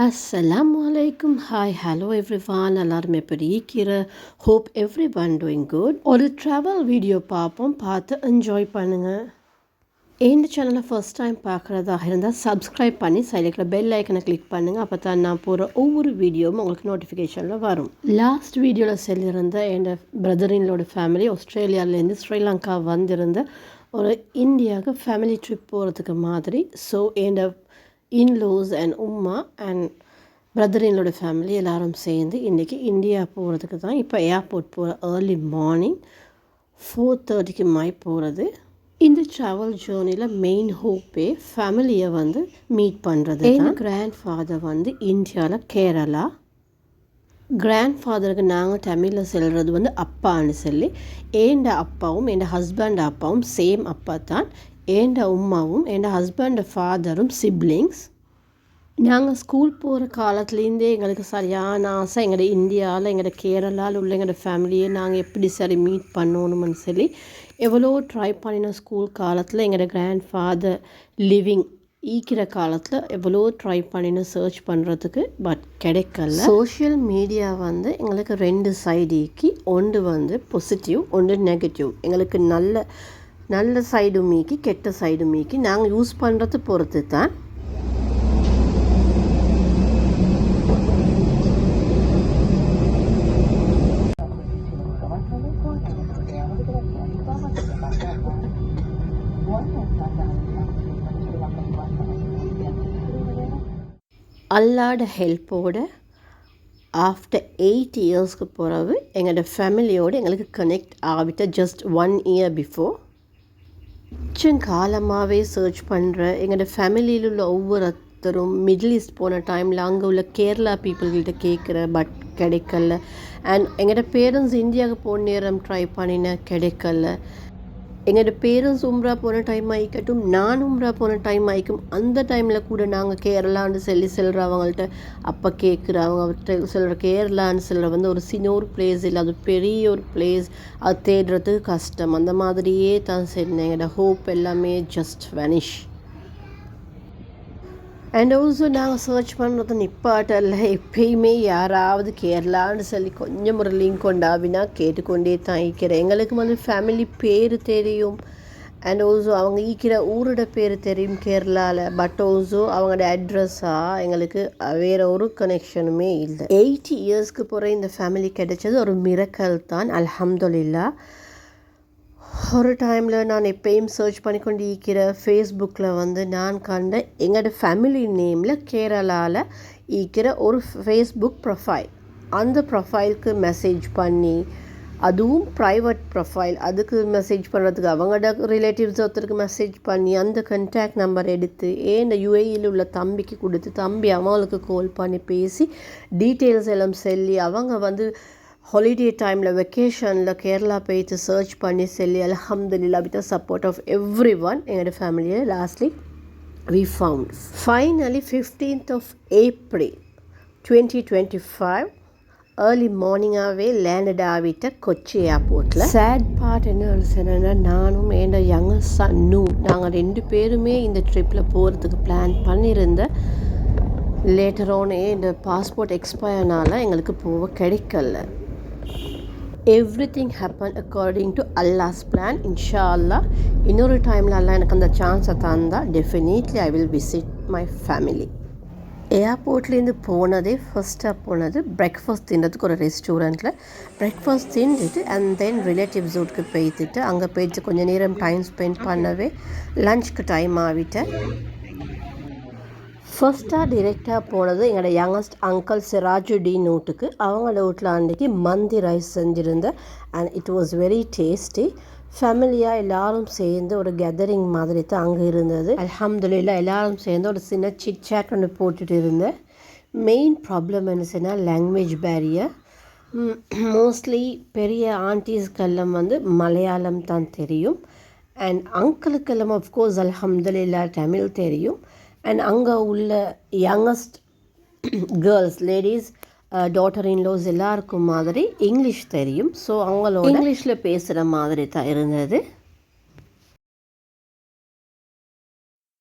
Assalamu alaikum. Hi, hello everyone. எல்லாரும் எப்படி இருக்கிற? Hope everyone doing good. ஒரு travel வீடியோ பார்த்து என்ஜாய் பண்ணுங்க. இந்த சேனலை ஃபர்ஸ்ட் டைம் பார்க்குறதாக இருந்தால் சப்ஸ்கிரைப் பண்ணி சைடில் பெல் ஐக்கனை கிளிக் பண்ணுங்கள். அப்போ தான் நான் போகிற ஒவ்வொரு வீடியோவும் உங்களுக்கு நோட்டிஃபிகேஷனில் வரும். லாஸ்ட் வீடியோவில் சொல்லியிருந்த என் பிரதரினோட ஃபேமிலி ஆஸ்திரேலியாவிலேருந்து ஸ்ரீலங்கா வந்திருந்த ஒரு இந்தியாவுக்கு ஃபேமிலி ட்ரிப் போகிறதுக்கு மாதிரி. ஸோ என் இன்லோஸ் அண்ட் உம்மா அண்ட் பிரதரினோட ஃபேமிலி எல்லோரும் சேர்ந்து இன்றைக்கி இந்தியா போகிறதுக்கு தான் இப்போ ஏர்போர்ட் போகிற ஏர்லி மார்னிங் 4:30 போகிறது. இந்த ட்ராவல் ஜேர்னியில் மெயின் ஹோப்பே ஃபேமிலியை மீட் பண்ணுறது. என் கிராண்ட் ஃபாதர் இந்தியாவில் கேரளா. கிராண்ட் ஃபாதருக்கு நாங்கள் தமிழில் சொல்கிறது அப்பான்னு சொல்லி, ஏண்ட அப்பாவும் என் ஹஸ்பண்ட் அப்பாவும் சேம் அப்பா தான். ஏண்ட உம்மாவும் என் ஹஸ்பண்ட் ஃபாதரும் சிப்ளிங்ஸ். நாங்கள் ஸ்கூல் போகிற காலத்துலேருந்தே எங்களுக்கு சரியான ஆசை, எங்களோட இந்தியாவில் எங்களோட கேரளாவில் உள்ள எங்களோட ஃபேமிலியை நாங்கள் எப்படி சரி மீட் பண்ணணும்னு சொல்லி எவ்வளோ ட்ரை பண்ணினோம். ஸ்கூல் காலத்தில் எங்களோட கிராண்ட் ஃபாதர் லிவிங் ஈக்கிற காலத்தில் எவ்வளோ ட்ரை பண்ணினோம் சர்ச் பண்ணுறதுக்கு, பட் கிடைக்கல. சோஷியல் மீடியா எங்களுக்கு 2 சைடுக்கு, ஒன்று பாசிட்டிவ், ஒன்று நெகட்டிவ். எங்களுக்கு நல்ல சைடு மீக்கி கெட்ட சைடு மீக்கி நாங்கள் யூஸ் பண்ணுறது பொறுத்து தான். அல்லாட ஹெல்ப்போடு ஆஃப்டர் 8 இயர்ஸ்க்கு பிறகு எங்களோட ஃபேமிலியோடு எங்களுக்கு கனெக்ட் ஆகிட்ட ஜஸ்ட் 1 இயர் பிஃபோர். கொஞ்சம் காலமாகவே சர்ச் பண்ணுற எங்களோட ஃபேமிலியில் உள்ள ஒவ்வொருத்தரும் மிடில் ஈஸ்ட் போன டைமில் அங்கே உள்ள கேரளா பீப்புள்கிட்ட கேட்குற, பட் கிடைக்கல. அண்ட் எங்களோட பேரண்ட்ஸ் இந்தியாவுக்கு போன நேரம் ட்ரை பண்ணின, கிடைக்கல. எங்களோட பேரண்ட்ஸ் உம்ரா போன டைம் ஆகிக்கட்டும், நான் உம்ரா போன டைம் ஆகிக்கும், அந்த டைமில் கூட நாங்கள் கேரளான்னு செல்கிறவங்கள்ட்ட அப்போ கேட்குறவங்க அவர்கிட்ட சொல்கிற கேரளான்னு சொல்கிற ஒரு சின்ன ஒரு பிளேஸ் இல்லை, அது பெரிய ஒரு பிளேஸ், அது தேடுறதுக்கு கஷ்டம். அந்த மாதிரியே தான் சரி எங்களோட ஹோப் எல்லாமே ஜஸ்ட் வெனிஷ். அண்ட் ஆல்சோ நாங்கள் சர்ச் பண்ணுறது நிப்பாட்டல்ல, எப்பயுமே யாராவது கேரளான்னு சொல்லி கொஞ்சம் ஒரு லிங்க் கொண்டாவினா கேட்டுக்கொண்டே தான் இருக்கிறேன். எங்களுக்கு ஃபேமிலி பேர் தெரியும், அண்ட் ஆல்சோ அவங்க ஈக்கிற ஊரோட பேர் தெரியும் கேரளாவில், பட் ஆல்சோ அவங்களோட அட்ரஸாக எங்களுக்கு வேறு ஒரு கனெக்ஷனுமே இல்லை. 8 இயர்ஸ்க்கு பிறகு இந்த ஃபேமிலி கிடைச்சது ஒரு மிரக்கல் தான், அல்ஹம்துலில்லாஹ். ஒரு டைமில் நான் எப்பயும் சர்ச் பண்ணிக்கொண்டு இருக்கிற ஃபேஸ்புக்கில் நான் கண்ட எங்களோட ஃபேமிலி நேமில் கேரளாவில் இருக்கிற ஒரு ஃபேஸ்புக் ப்ரொஃபைல். அந்த ப்ரொஃபைலுக்கு மெசேஜ் பண்ணி, அதுவும் ப்ரைவேட் ப்ரொஃபைல், அதுக்கு மெசேஜ் பண்ணுறதுக்கு அவங்களோட ரிலேட்டிவ்ஸ் ஒருத்தருக்கு மெசேஜ் பண்ணி அந்த கான்டாக்ட் நம்பர் எடுத்து இந்த யுஏஇயில் உள்ள தம்பிக்கு கொடுத்து, தம்பி அவங்களுக்கு கால் பண்ணி பேசி டீட்டெயில்ஸ் எல்லாம் சொல்லி, அவங்க ஹாலிடே டைமில் வெக்கேஷனில் கேரளா போயிட்டு சர்ச் பண்ணி சொல்லி அல்ஹம்துலில்லாஹ் with the support of every one எங்களோட ஃபேமிலியை lastly we found. Finally 15th of April 2025 early மார்னிங்காகவே லேண்டட் ஆகிட்ட கொச்சி ஏர்போர்ட்டில். சேட் பார்ட் என்ன சொன்னேன்னா, நானும் என் யங்கர் சன்னும் நாங்கள் 2 பேருமே இந்த ட்ரிப்பில் போகிறதுக்கு பிளான் பண்ணியிருந்தேன். லேட்டர் ஆனே இந்த பாஸ்போர்ட் எக்ஸ்பயர்னால எங்களுக்கு போக கிடைக்கல. Everything happen according to Allah's plan. இன்ஷா அல்லா இன்னொரு டைமில் அல்லா எனக்கு அந்த சான்ஸை தந்தால் definitely I will visit my family. ஏர்போர்ட்லேருந்து போனதே ஃபஸ்ட்டாக போனது பிரேக்ஃபாஸ்ட் தின்றதுக்கு ஒரு ரெஸ்டாரண்ட்டில் பிரேக்ஃபாஸ்ட் தின்றுட்டு அண்ட் தென் ரிலேட்டிவ்ஸ் வீட்டுக்கு போய்த்துட்டு அங்கே போயிட்டு கொஞ்சம் நேரம் டைம் ஸ்பெண்ட் பண்ணவே லஞ்சுக்கு டைம் ஆகிட்டேன். ஃபர்ஸ்ட்டாக டிரெக்டாக போனது எங்களோட யங்கஸ்ட் அங்கிள் சிராஜுடீன் வீட்டுக்கு. அவங்களோட வீட்டில் அன்றைக்கி மந்தி ரைஸ் செஞ்சுருந்தேன் and it was very tasty. ஃபேமிலியாக எல்லோரும் சேர்ந்து ஒரு கேதரிங் மாதிரி தான் அங்கே இருந்தது. அல்ஹம்துலில்லாஹ் எல்லோரும் சேர்ந்து ஒரு சின்ன சிட் சாட் ஒன்று போட்டுட்டு இருந்தேன். மெயின் ப்ராப்ளம் என்ன சொன்னால் லாங்குவேஜ் பேரியர். மோஸ்ட்லி பெரிய ஆண்டிஸ்க்கெல்லாம் மலையாளம் தான் தெரியும், அண்ட் அங்கிளுக்கெல்லாம் அஃப்கோர்ஸ் அல்ஹம்துலில்லாஹ் தமிழ் தெரியும். அண்ட் அங்கே உள்ள யங்கஸ்ட் கேர்ள்ஸ் லேடிஸ் டாட்டர் இன்லோஸ் எல்லாருக்கும் மாதிரி இங்கிலீஷ் தெரியும். ஸோ அவங்களோட இங்கிலீஷில் பேசுகிற மாதிரி தான் இருந்தது.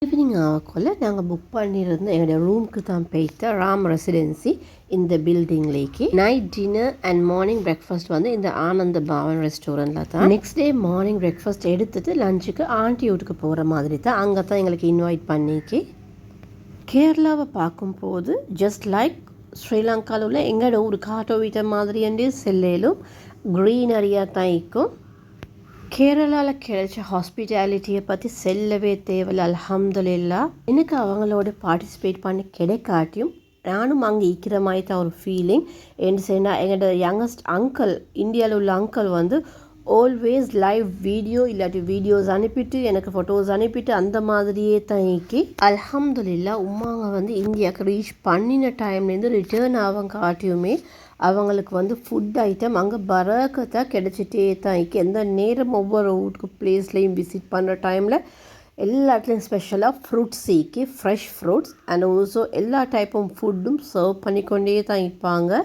ஈவினிங் ஆகக்குள்ள நாங்கள் புக் பண்ணியிருந்த எங்களுடைய ரூமுக்கு தான் போயிட்ட ராம் ரெசிடென்சி இந்த பில்டிங்லேக்கு night dinner and morning breakfast வந்து இந்த ஆனந்த பவன் ரெஸ்டாரண்ட்டில் தான். நெக்ஸ்ட் டே மார்னிங் பிரேக்ஃபாஸ்ட் எடுத்துட்டு லஞ்சுக்கு ஆண்டி வீட்டுக்கு போகிற மாதிரி தான் அங்கே தான் எங்களுக்கு இன்வைட் பண்ணிக்கு. கேரளாவை பார்க்கும்போது ஜஸ்ட் லைக் ஸ்ரீலங்காவில் உள்ள எங்களோட ஒரு காட்டோ வீட்டை மாதிரி என்று செல்லேலும் க்ரீனரியாக தான் இருக்கும். கேரளாவில் கிடைச்ச ஹாஸ்பிட்டாலிட்டியை பற்றி சொல்லவே தேவையில்ல. அல்ஹம்துலில்லா. எனக்கு அவங்களோட பார்ட்டிசிபேட் பண்ணி கிடைக்காட்டியும் நானும் அங்கே இருக்கிற மாதிரி தான் ஒரு ஃபீலிங். என்ன செய்யணும், எங்களோட யங்கஸ்ட் அங்கிள், இந்தியாவில் உள்ள அங்கிள் வந்து ஆல்வேஸ் லைவ் வீடியோ இல்லாட்டி வீடியோஸ் அனுப்பிட்டு எனக்கு ஃபோட்டோஸ் அனுப்பிட்டு அந்த மாதிரியே தான் இக்கி. அல்ஹம்துலில்லா உமாங்க வந்து இந்தியாவுக்கு ரீச் பண்ணின டைம்லேருந்து ரிட்டர்ன் ஆவங்க காட்டியுமே அவங்களுக்கு வந்து ஃபுட் ஐட்டம் அங்கே பரக்கத்தாக கிடைச்சிட்டே தான் இருக்கு. எந்த நேரம் ஒவ்வொரு வீட்டுக்கு பிளேஸ்லையும் விசிட் பண்ணுற டைமில் எல்லாத்துலேயும் ஸ்பெஷலாக ஃப்ரூட்ஸ் இக்கி, ஃப்ரெஷ் ஃப்ரூட்ஸ் அண்ட் ஆல்சோ எல்லா டைப்பும் ஃபுட்டும் சர்வ் பண்ணிக்கொண்டே தான் இருப்பாங்க.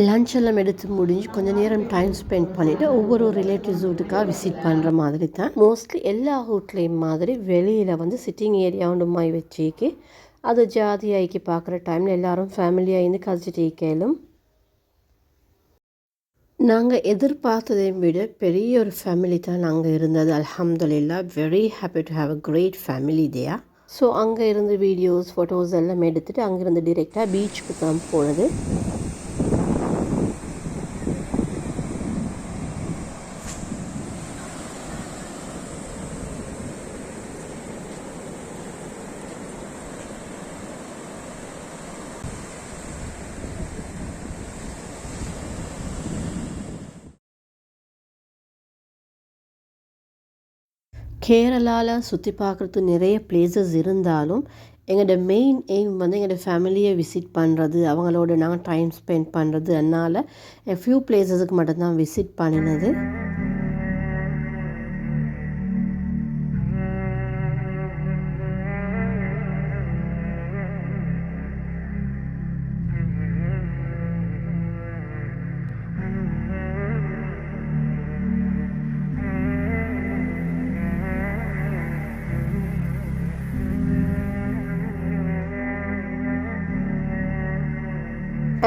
லன்ச் எல்லாம் எடுத்து முடிஞ்சு கொஞ்சம் நேரம் டைம் ஸ்பெண்ட் பண்ணிவிட்டு ஒவ்வொரு ரிலேட்டிவ்ஸ் வீட்டுக்காக விசிட் பண்ணுற மாதிரி தான். மோஸ்ட்லி எல்லா வீட்லேயும் மாதிரி வெளியில் வந்து சிட்டிங் ஏரியா ஒன்று மாதிரி வச்சுக்கி அது ஜாதியாக்கி பார்க்குற டைமில் எல்லோரும் ஃபேமிலியாக இருந்து கழிச்சிட்டு கேளும். நாங்கள் எதிர்பார்த்ததையும் விட பெரிய ஒரு ஃபேமிலி தான் நாங்கள் இருந்தது. அல்ஹம்துலில்லா, very happy to have a great family there. So அங்கே இருந்து வீடியோஸ் ஃபோட்டோஸ் எல்லாம் எடுத்துகிட்டு அங்கேருந்து டிரெக்டாக பீச்சுக்கு தான் போனது. கேரளாவில் சுற்றி பார்க்குறது நிறைய பிளேசஸ் இருந்தாலும் எங்களோட மெயின் எய்ம் வந்து எங்களோட ஃபேமிலியை விசிட் பண்ணுறது, அவங்களோட நாங்கள் டைம் ஸ்பெண்ட் பண்ணுறது. அதனால் ஃபியூ பிளேசஸுக்கு மட்டும்தான் விசிட் பண்ணினது.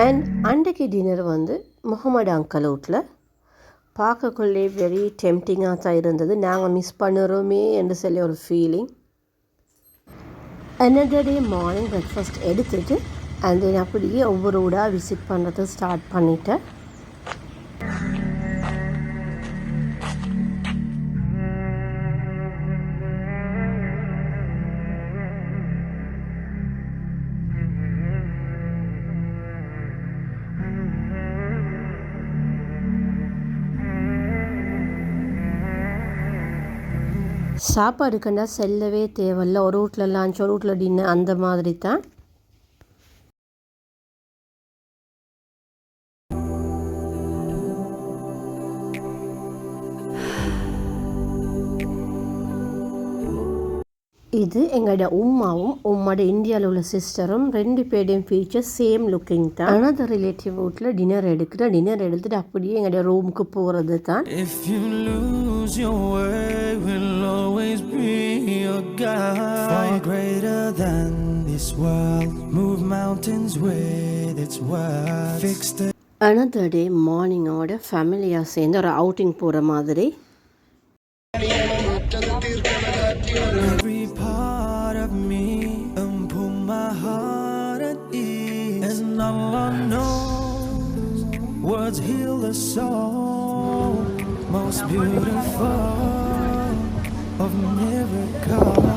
அண்ட் அன்றைக்கு டின்னர் வந்து முகமது அங்கிள் வீட்டில் பார்க்கக்குள்ளே வெரி டெம்டிங்காக தான் இருந்தது. நாங்கள் மிஸ் பண்ணுறோமே என்று சொல்லி ஒரு feeling. Another day morning breakfast எடுத்துகிட்டு அண்ட் தென் அப்படியே ஒவ்வொரு ஊடாக விசிட் பண்ணுறது ஸ்டார்ட் பண்ணிட்டேன். சாப்பாடுக்குன்னா செல்லவே தேவையில்ல. ஒரு வீட்டில் லஞ்ச், ஒரு வீட்டில் டின்னர், அந்த மாதிரி தான். இது எங்களோட உம்மாவும் உம்மோட இந்தியாவில் உள்ள சிஸ்டரும் 2 பேருடையும் ஃபீச்சர் சேம் லுக்கிங் தான். அனதர் ரிலேட்டிவ் வீட்டில் டின்னர் எடுத்துட்டு அப்படியே எங்களோட ரூமுக்கு போகிறது தான். If you lose your way, we'll always be your guide. Far greater than this world, move mountains with its words. Fix the another day மார்னிங்கோட ஃபேமிலியாக சேர்ந்து ஒரு அவுட்டிங் போகிற மாதிரி. Every part of me and put my heart at ease, and Allah knows words heal the soul, most beautiful of miracles.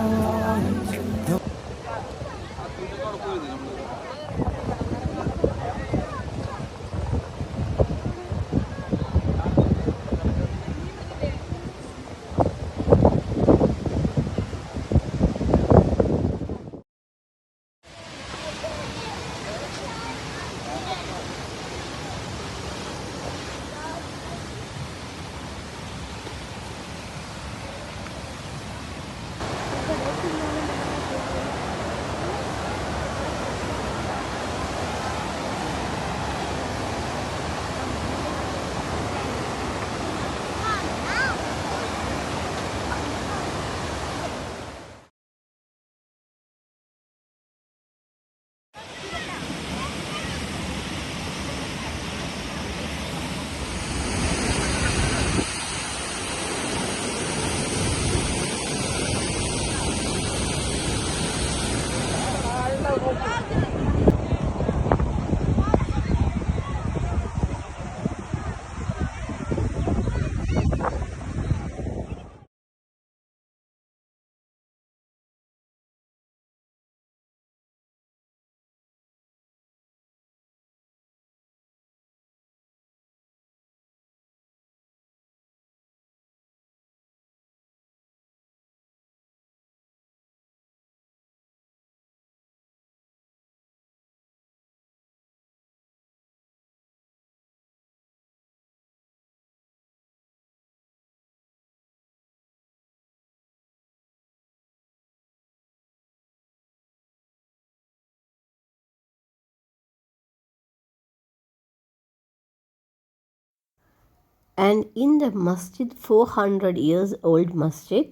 And in the masjid, 400 years old masjid.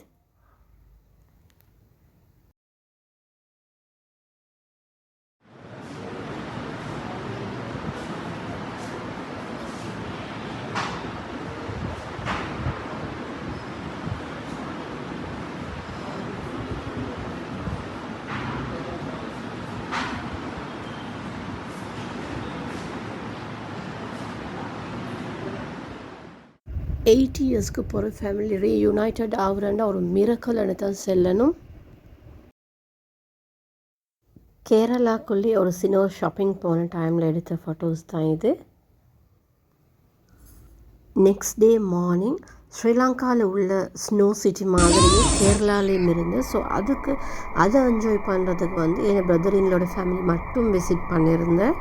Eighty இயர்ஸ்க்கு போகிற family ரீயூனைட்டட் ஆகுறேன்னா ஒரு மிரக்கல்னு தான் சொல்லணும். கேரளாக்குள்ளே ஒரு சின்ன shopping போன டைமில் எடுத்த ஃபோட்டோஸ் தான் இது. நெக்ஸ்ட் டே மார்னிங் ஸ்ரீலங்காவில் உள்ள ஸ்னோ சிட்டி மாதிரியே கேரளாலேயும் இருந்து, ஸோ அதை என்ஜாய் பண்ணுறதுக்கு என் பிரதர் இன்லோட ஃபேமிலி மட்டும் விசிட் பண்ணியிருந்தேன்.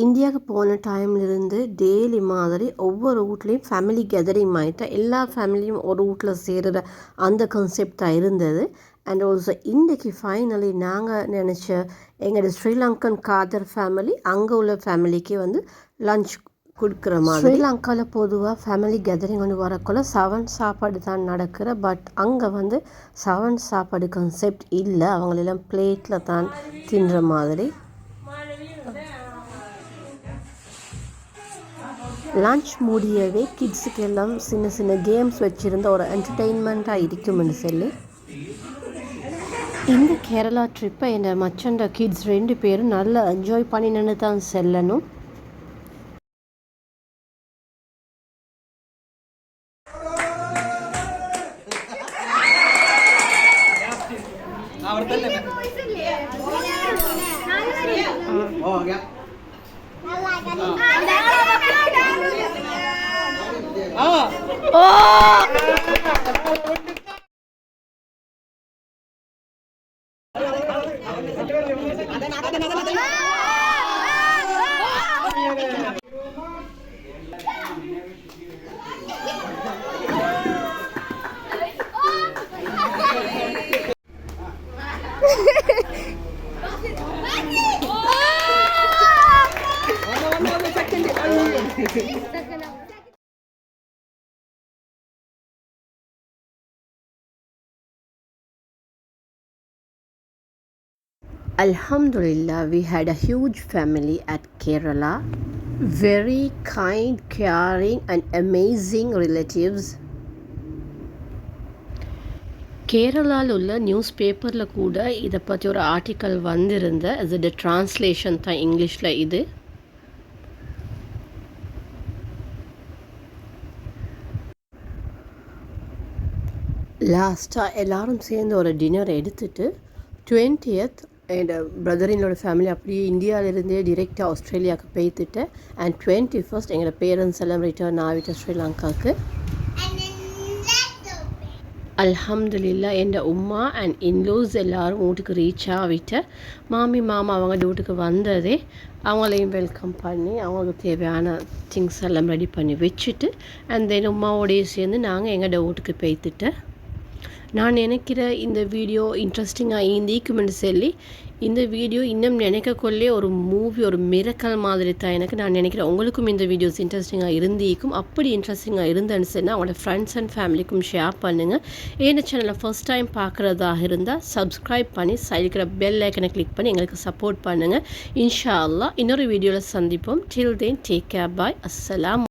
இந்தியாவுக்கு போன டைம்லேருந்து டெய்லி மாதிரி ஒவ்வொரு வீட்லேயும் ஃபேமிலி கேதரிங் ஆகிட்டா எல்லா ஃபேமிலியும் ஒரு வீட்டில் சேருகிற அந்த கான்செப்ட் தான் இருந்தது. அண்ட் ஆல்சோ இன்றைக்கி ஃபைனலி நாங்கள் நினச்ச எங்களோட ஸ்ரீலங்கன் காதர் ஃபேமிலி அங்கே உள்ள ஃபேமிலிக்கு லன்ச் கொடுக்குற மாதிரி. ஸ்ரீலங்காவில் பொதுவாக ஃபேமிலி கேதரிங் வரக்குள்ள 7 சாப்பாடு தான் நடக்கிற. பட் அங்கே 7 சாப்பாடு கான்செப்ட் இல்லை, அவங்களெல்லாம் பிளேட்டில் தான் தின்ற மாதிரி. லன்ச் முடியவே கிட்ஸுக்கு எல்லாம் சின்ன சின்ன கேம்ஸ் வச்சுருந்த ஒரு என்டர்டெயின்மெண்ட்டாக இருக்கும்னு சொல்லி இந்த கேரளா ட்ரிப்பை என் மச்சண்ட கிட்ஸ் 2 பேரும் நல்லா என்ஜாய் பண்ணினு தான் செல்லணும். Alhamdulillah, we had a huge family at Kerala. Very kind, caring and amazing relatives. கேரளாவில் உள்ள நியூஸ் பேப்பரில் கூட இதை பற்றி ஒரு ஆர்டிக்கல் வந்திருந்த அது டிரான்ஸ்லேஷன் தான் இங்கிலீஷில். இது லாஸ்ட்டாக எல்லோரும் சேர்ந்து ஒரு டின்னர் எடுத்துட்டு 20th என் பிரதரினோட ஃபேமிலி அப்படியே இந்தியாவிலேருந்தே டிரெக்டாக ஆஸ்திரேலியாவுக்கு போய்த்துட்டு அண்ட் 21st எங்களோட பேரண்ட்ஸ் எல்லாம் ரிட்டர்ன் ஆகிட்டு ஸ்ரீலங்காவுக்கு. அல்ஹம்துலில்லா என் உம்மா அண்ட் இன்லூஸ் எல்லோரும் வீட்டுக்கு ரீச் ஆகிட்டு மாமி மாமா அவங்க வீட்டுக்கு வந்ததே அவங்களையும் வெல்கம் பண்ணி அவங்களுக்கு தேவையான திங்ஸ் எல்லாம் ரெடி பண்ணி வச்சுட்டு அண்ட் தென் உமாவோடையே சேர்ந்து நாங்கள் எங்களோட வீட்டுக்கு போய்த்துட்டு நான் நினைக்கிற இந்த வீடியோ இன்ட்ரெஸ்டிங்காக இருந்திக்குமென்னு சொல்லி இந்த வீடியோ இன்னும் நினைக்கக்குள்ளே ஒரு மூவி ஒரு மிரக்கல் மாதிரி தான் எனக்கு. நான் நினைக்கிறேன் உங்களுக்கும் இந்த வீடியோஸ் இன்ட்ரெஸ்டிங்காக இருந்திக்கும். அப்படி இன்ட்ரெஸ்டிங்காக இருந்தேன்னு சொன்னால் அவங்களோட ஃப்ரெண்ட்ஸ் அண்ட் ஃபேமிலிக்கும் ஷேர் பண்ணுங்கள். இந்த சேனலை ஃபர்ஸ்ட் டைம் பார்க்குறதாக இருந்தால் சப்ஸ்கிரைப் பண்ணி சைடுக்கிற பெல் ஐக்கனை கிளிக் பண்ணி எங்களுக்கு சப்போர்ட் பண்ணுங்கள். இன்ஷா அல்லாஹ் இன்னொரு வீடியோவில் சந்திப்போம். டில் தென் டேக் கேர், பாய், அஸ்ஸலாம்.